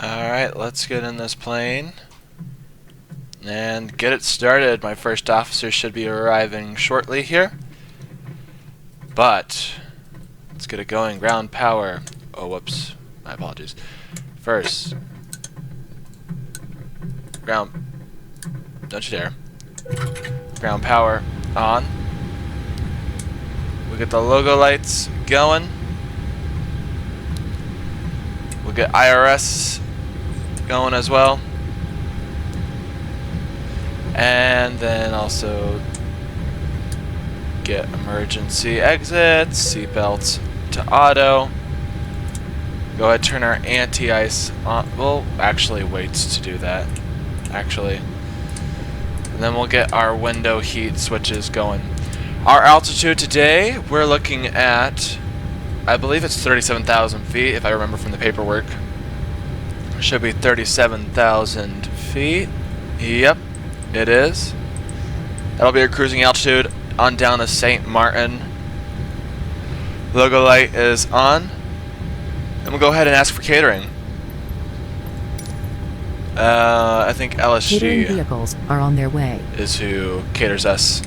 Alright, let's get in this plane and get it started. My first officer should be arriving shortly here. But let's get it going. Ground power. Oh, whoops. My apologies. First. Ground. Don't you dare. Ground power on. We get the logo lights going. We'll get IRS going as well. And then also get emergency exits, seatbelts to auto. Go ahead, turn our anti-ice on. Well, actually waits to do that. Actually. And then we'll get our window heat switches going. Our altitude today, we're looking at, I believe it's 37,000 feet, if I remember from the paperwork. Should be 37,000 feet. Yep, it is. That'll be our cruising altitude on down to Saint Maarten. Logo light is on. And we'll go ahead and ask for catering. I think LSG catering vehicles are on their way. Is who caters us.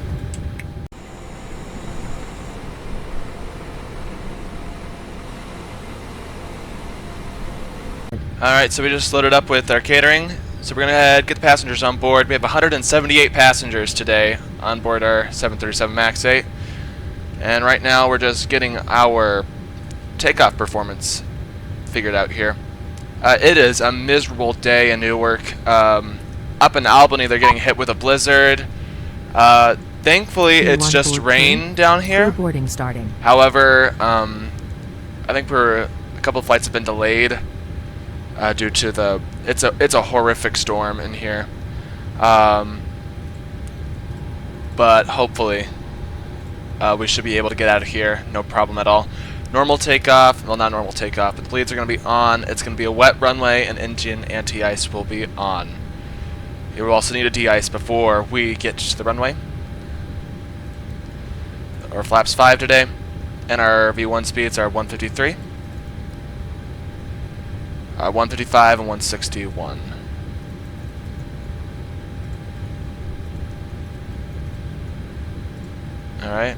Alright, so we just loaded up with our catering. So we're going to go ahead and get the passengers on board. We have 178 passengers today on board our 737MAX 8. And right now we're just getting our takeoff performance figured out here. It is a miserable day in Newark. Up in Albany they're getting hit with a blizzard. Thankfully it's just rain down here. Boarding starting. However, I think a couple of flights have been delayed. Due to the it's a horrific storm in here, but hopefully we should be able to get out of here, no problem at all. Normal takeoff, well, not normal takeoff, but the bleeds are going to be on. It's going to be a wet runway, and engine anti-ice will be on. You will also need a de-ice before we get to the runway. Our flaps 5 today, and our V1 speeds are 153. 155 and 161. Alright.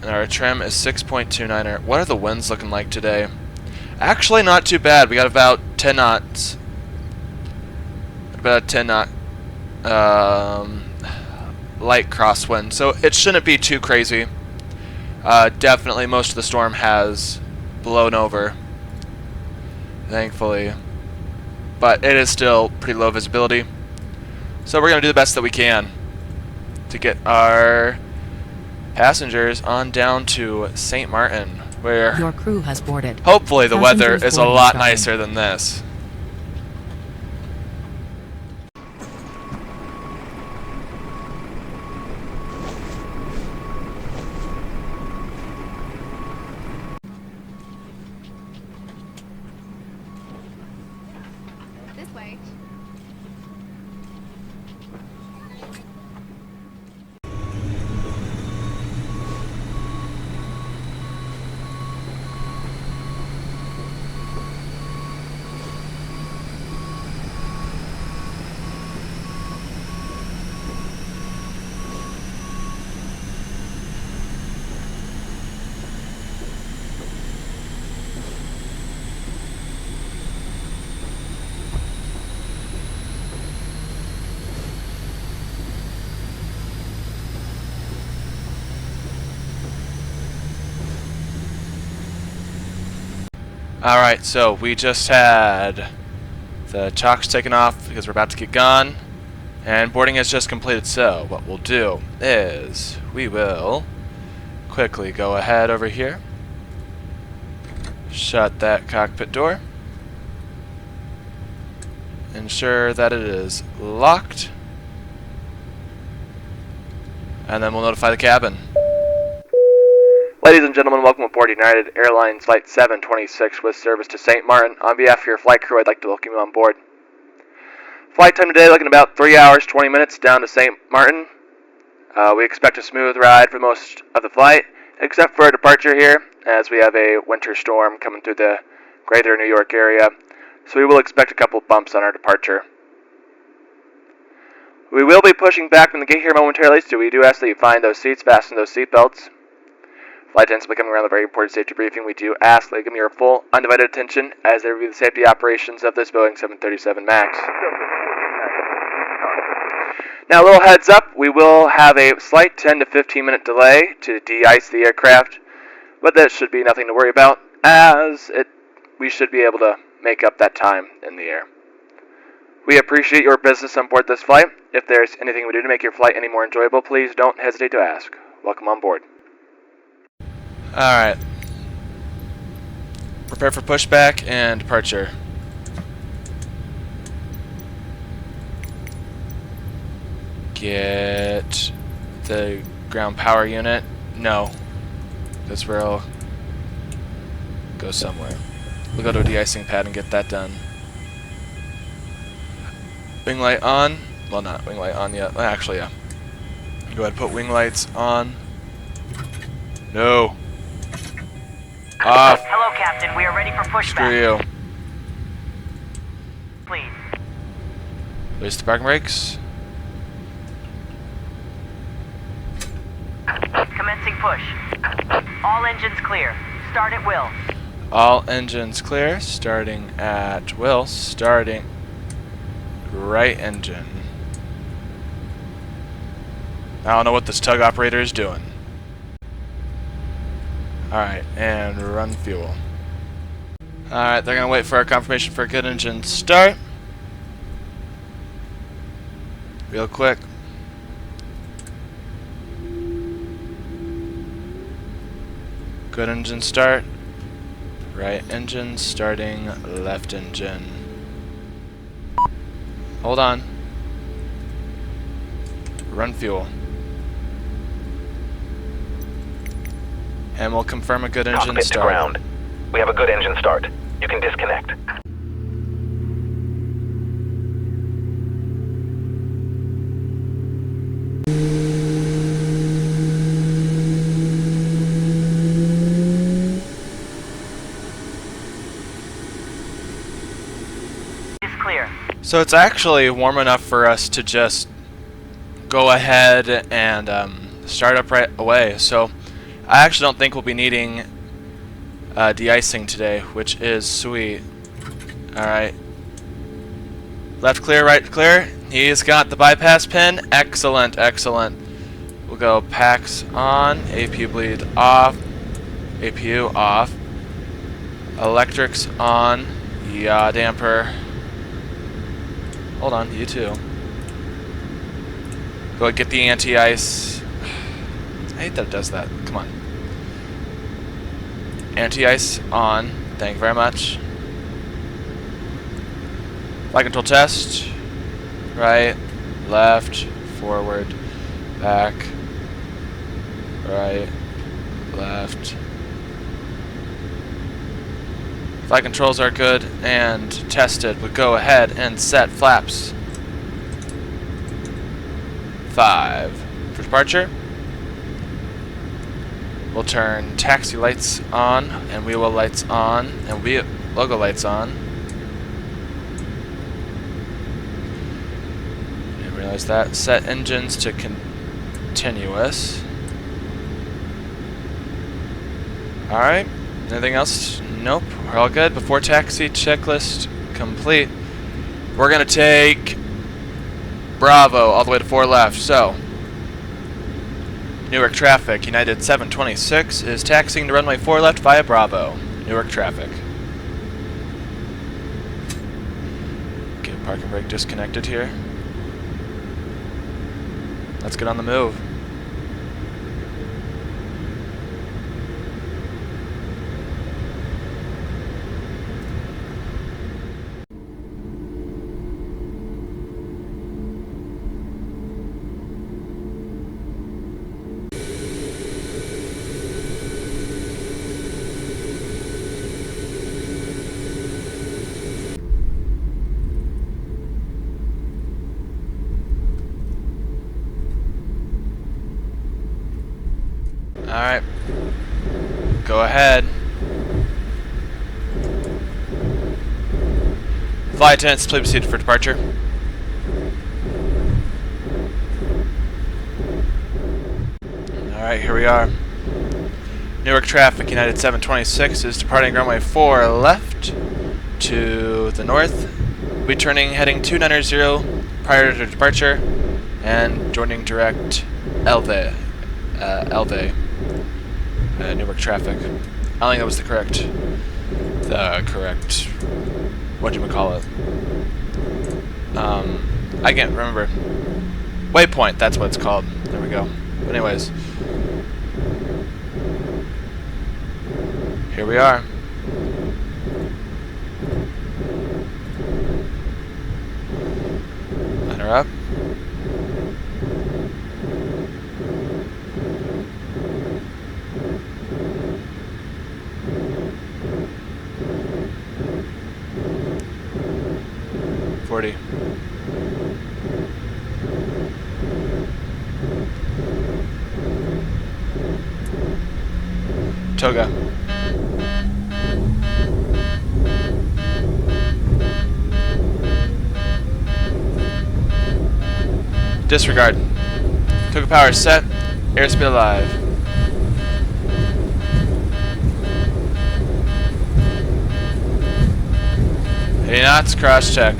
And our trim is 6.29. What are the winds looking like today? Actually, not too bad. We got about 10 knots. About a 10 knot light crosswind. So it shouldn't be too crazy. Definitely most of the storm has blown over. Thankfully, but it is still pretty low visibility, so we're going to do the best that we can to get our passengers on down to Saint Maarten, where your crew has boarded. Hopefully the weather is a lot nicer than this. This way. Alright, so we just had the chocks taken off because we're about to get gone, and boarding has just completed. So what we'll do is we will quickly go ahead over here, shut that cockpit door, ensure that it is locked, and then we'll notify the cabin. Ladies and gentlemen, welcome aboard United Airlines Flight 726 with service to Saint Maarten. On behalf of your flight crew, I'd like to welcome you on board. Flight time today looking about 3 hours, 20 minutes down to Saint Maarten. We expect a smooth ride for most of the flight, except for a departure here, as we have a winter storm coming through the greater New York area. so we will expect a couple bumps on our departure. We will be pushing back from the gate here momentarily, so we do ask that you find those seats, fasten those seatbelts. Flight attendants will be coming around a very important safety briefing. We do ask that you give me your full, undivided attention as they review the safety operations of this Boeing 737 MAX. Now, a little heads up, we will have a slight 10 to 15 minute delay to de-ice the aircraft, but that should be nothing to worry about, as we should be able to make up that time in the air. We appreciate your business on board this flight. If there's anything we do to make your flight any more enjoyable, please don't hesitate to ask. Welcome on board. Alright. Prepare for pushback and departure. Get the ground power unit. No. This will go somewhere. We'll go to a de-icing pad and get that done. Wing light on. Well, not wing light on yet. Well, actually, yeah. Go ahead and put wing lights on. No. Off. Hello, Captain. We are ready for pushback. Screw you. Please. Release the parking brakes. Commencing push. All engines clear. Start at will. All engines clear. Starting at will. Starting right engine. I don't know what this tug operator is doing. Alright, and run fuel. Alright, they're gonna wait for our confirmation for a good engine start. Real quick. Good engine start. Right engine starting, left engine. Hold on. Run fuel. And we'll confirm a good engine Cockpit to start. ground. We have a good engine start. You can disconnect. Is clear. So it's actually warm enough for us to just go ahead and start up right away. So I actually don't think we'll be needing de-icing today, which is sweet. Alright. Left clear, right clear. He's got the bypass pin. Excellent, excellent. We'll go packs on, APU bleed off, APU off, electrics on, yaw damper. Hold on, you too. Go ahead, get the anti-ice. I hate that it does that. Come on. Anti-ice on. Thank you very much. Flight control test. Right, left, forward, back, right, left. Flight controls are good and tested. But go ahead and set flaps. 5 for departure. We'll turn taxi lights on and wheel lights on and logo lights on. Didn't realize that. Set engines to continuous. Alright. Anything else? Nope. We're all good. Before taxi checklist complete. We're going to take Bravo all the way to 4 left. So, Newark traffic, United 726 is taxiing to runway 4 left via Bravo. Newark traffic. Get parking brake disconnected here. Let's get on the move. Alright. Go ahead. Flight attendants, please proceed for departure. Alright, here we are. Newark traffic, United 726 is departing runway 4 left to the north. We'll be turning heading 290 prior to departure and joining direct Newark traffic. I don't think that was the correct, whatchamacallit. I can't remember. Waypoint, that's what it's called. There we go. But anyways, here we are. Line her up. Toga. Disregard. Toga power set. Airspeed alive. Hey knots, cross check.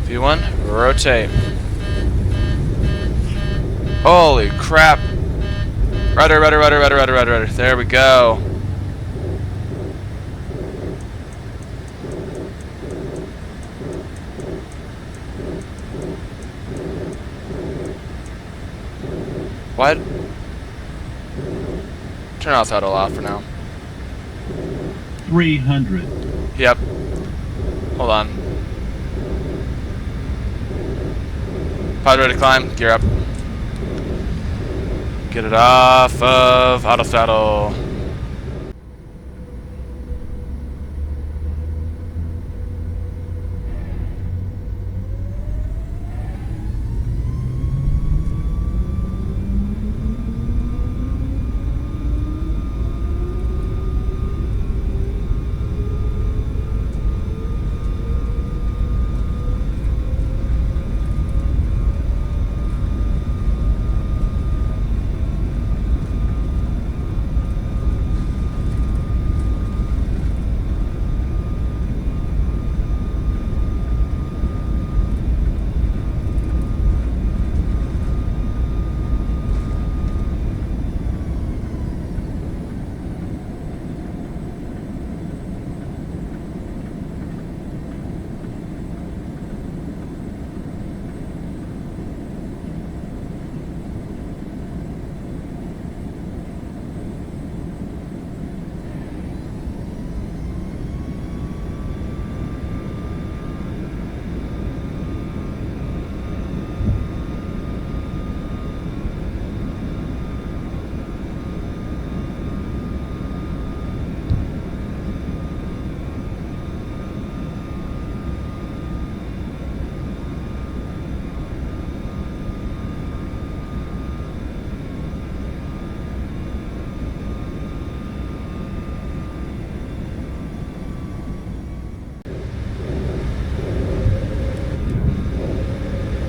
V1, rotate. Holy crap. Rudder, rudder, rudder, rudder, rudder, rudder, rudder. There we go. What? Turn auto throttle off for now. 300. Yep. Hold on. Pod ready to climb. Gear up. Get it off of auto throttle.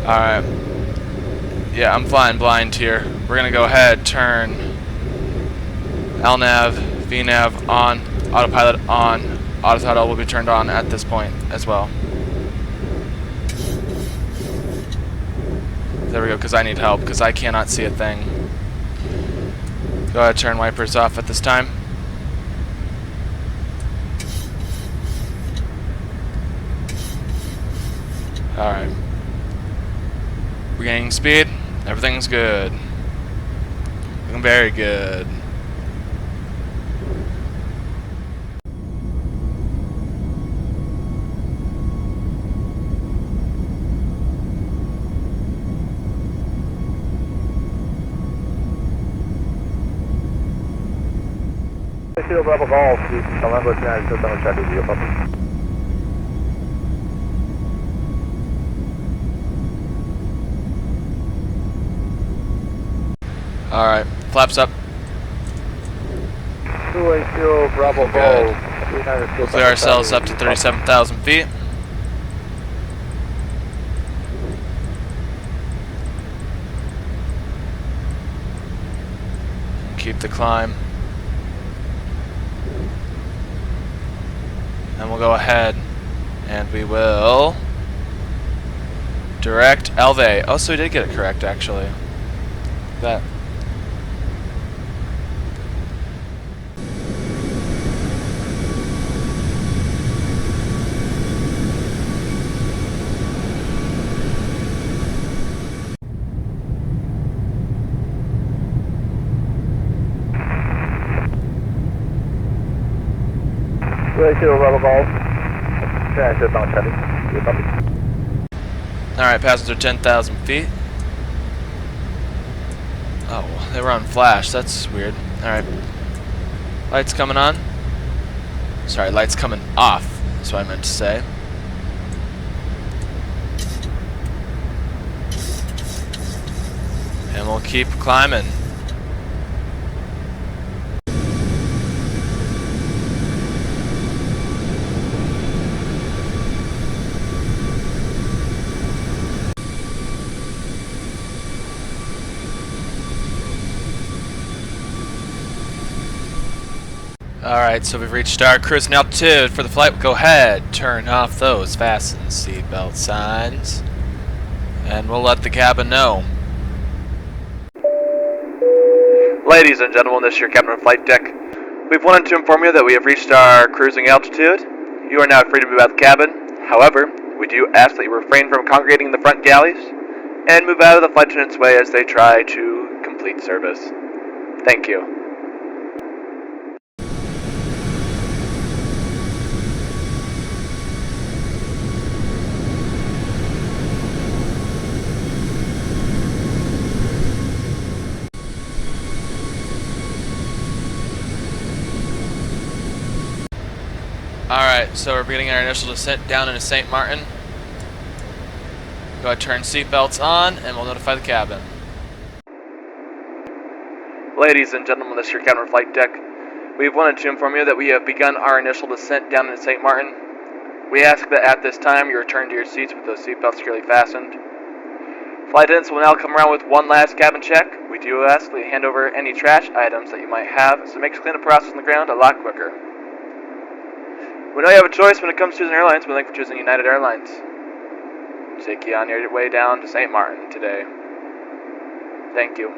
Alright. Yeah, I'm flying blind here. We're gonna go ahead, turn LNAV, VNAV on, autopilot on, auto throttle will be turned on at this point as well. There we go, because I need help, because I cannot see a thing. Go ahead, turn wipers off at this time. Alright. We're gaining speed. Everything's good. Looking very good. Bravo Golf, falando aqui na estação de Charlie, papo. Alright, flaps up. 280 Bravo Good. Golf. We'll clear ourselves up to 37,000 feet. Keep the climb. And we'll go ahead and we will direct Elve. Oh, so we did get it correct actually. That. Bravo Golf. Transit on Charlie. Alright, passenger 10,000 feet. Oh, they were on flash. That's weird. Alright. Lights coming on. Sorry, lights coming off. That's what I meant to say. And we'll keep climbing. Alright, so we've reached our cruising altitude for the flight. Go ahead, turn off those fasten seatbelt signs, and we'll let the cabin know. Ladies and gentlemen, this is your captain of flight deck. We've wanted to inform you that we have reached our cruising altitude. You are now free to move out the cabin. However, we do ask that you refrain from congregating in the front galleys and move out of the flight attendant's way as they try to complete service. Thank you. Alright, so we're beginning our initial descent down into Saint Maarten. Go ahead, turn seatbelts on, and we'll notify the cabin. Ladies and gentlemen, this is your captain of flight deck. We've wanted to inform you that we have begun our initial descent down into Saint Maarten. We ask that at this time you return to your seats with those seatbelts securely fastened. Flight attendants will now come around with one last cabin check. We do ask that you hand over any trash items that you might have, so it makes cleanup process on the ground a lot quicker. We know you have a choice when it comes to choosing airlines. We thank you for choosing United Airlines. Take you on your way down to Saint Maarten today. Thank you.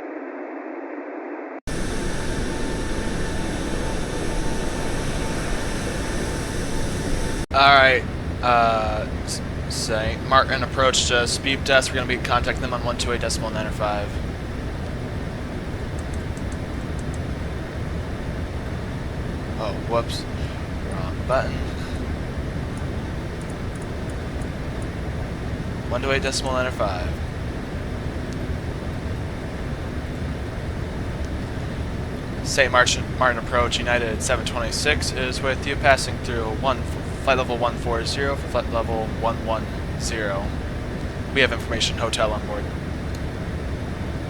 Alright, Saint Maarten approach to speed test. We're going to be contacting them on 128.95. Oh, whoops. Wrong button. 128.95. Saint Maarten approach, United 726 is with you, passing through flight level 140 for flight level 110. We have information hotel on board.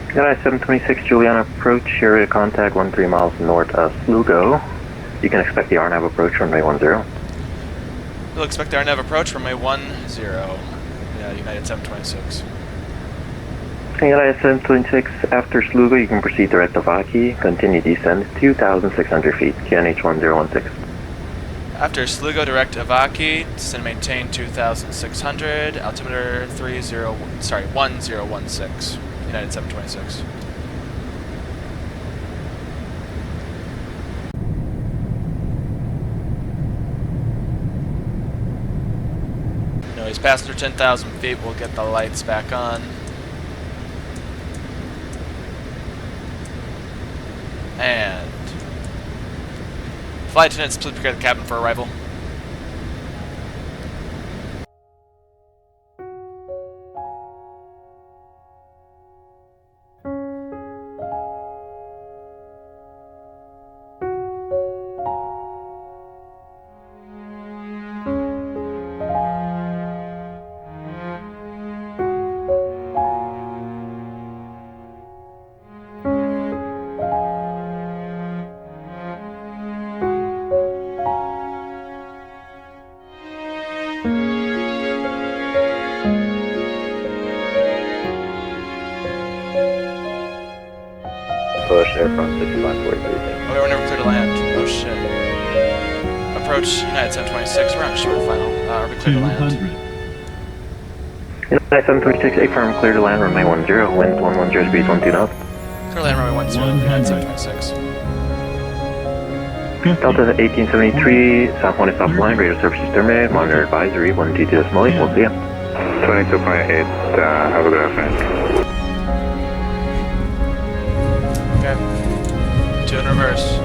United 726 Juliana approach, area contact 13 miles north of Slugo. You can expect the RNAV approach runway 10. We'll expect our nav approach from runway 10. Yeah, United 726. United 726, after Slugo you can proceed direct to Vaki, continue descend 2,600 feet, QNH 1016. After Slugo direct to Avaki, descend and maintain 2,600, altimeter 1016, United 726. Noise passenger 10,000 feet, we'll get the lights back on. And flight attendants, please prepare the cabin for arrival. from 6543. Oh, we're never clear to land. Oh shit. Approach United 726. We're on short final. Are we clear to land? United 726, affirm, clear to land, runway 10, wind 110, speed 12 knots. Clear to land runway 10, United 726. Delta 1873, San Juan is offline, radio services terminated, monitor advisory 122.8, we'll see ya. 22.8, have a good afternoon. Okay. 2 in reverse.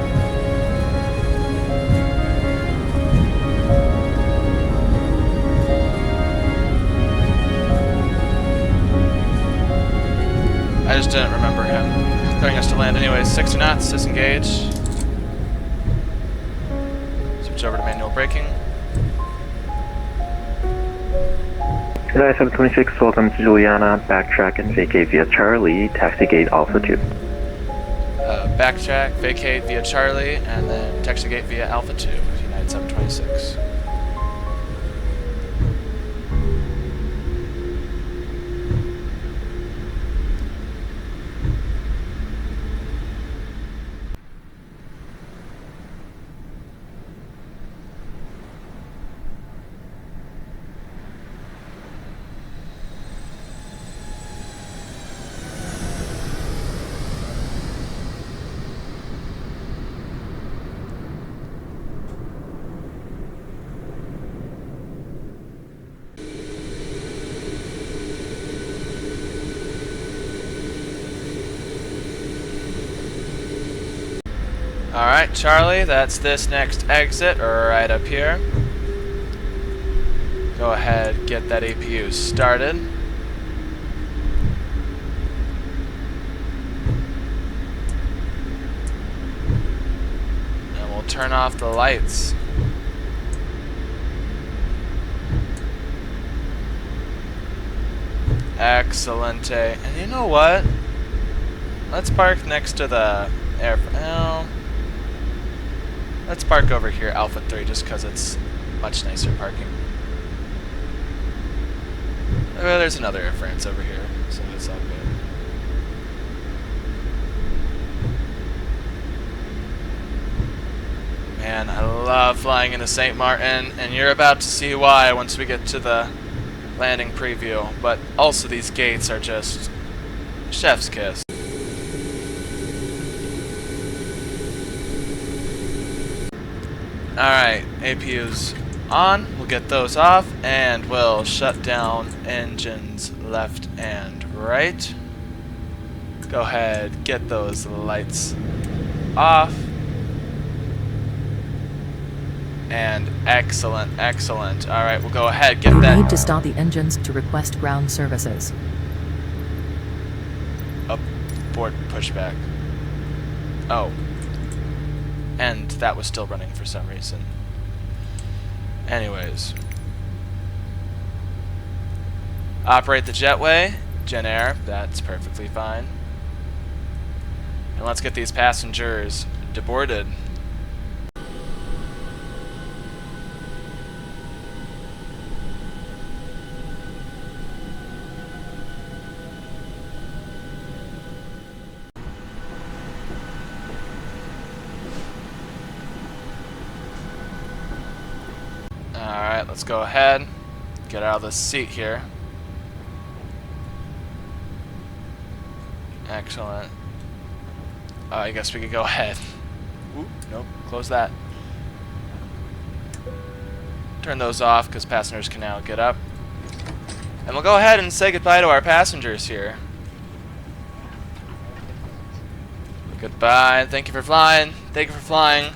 I just didn't remember him clearing us to land anyways. 60 knots, disengage. Switch over to manual braking. United 726, welcome to Juliana, backtrack and vacate via Charlie, taxi gate Alpha 2. Backtrack, vacate via Charlie, and then taxi gate via Alpha 2, United 726. Alright, Charlie, that's this next exit right up here. Go ahead, get that APU started. And we'll turn off the lights. Excellente. And you know what? Let's park next to the air. Well, let's park over here, Alpha 3, just because it's much nicer parking. Well, there's another Air France over here, so it's all good. Man, I love flying into Saint Maarten, and you're about to see why once we get to the landing preview. But also these gates are just chef's kiss. Alright, APU's on, we'll get those off, and we'll shut down engines left and right. Go ahead, get those lights off. And excellent, excellent. Alright, we'll go ahead, get that. You need to stop the engines to request ground services. Abort pushback. Oh. And that was still running for some reason. Anyways. Operate the jetway. Gen Air, that's perfectly fine. And let's get these passengers deboarded. Alright, let's go ahead, get out of this seat here. Excellent. I guess we could go ahead. Oop, nope, close that. Turn those off because passengers can now get up. And we'll go ahead and say goodbye to our passengers here. Goodbye, thank you for flying, thank you for flying.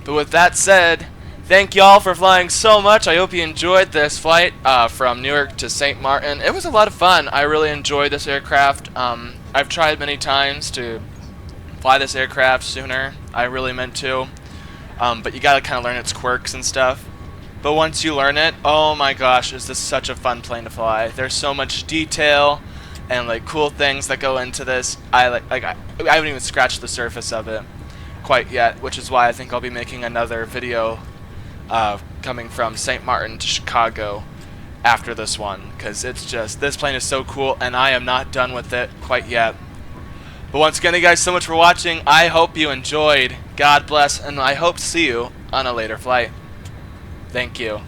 But with that said, thank y'all for flying so much. I hope you enjoyed this flight from Newark to Saint Maarten. It was a lot of fun. I really enjoyed this aircraft. I've tried many times to fly this aircraft sooner. I really meant to. But you gotta kind of learn its quirks and stuff. But once you learn it, oh my gosh, is this such a fun plane to fly. There's so much detail and like cool things that go into this. I haven't even scratched the surface of it quite yet, which is why I think I'll be making another video coming from Saint Maarten to Chicago after this one, because it's just, this plane is so cool and I am not done with it quite yet. But once again, guys, so much for watching. I hope you enjoyed. God bless, and I hope to see you on a later flight. Thank you.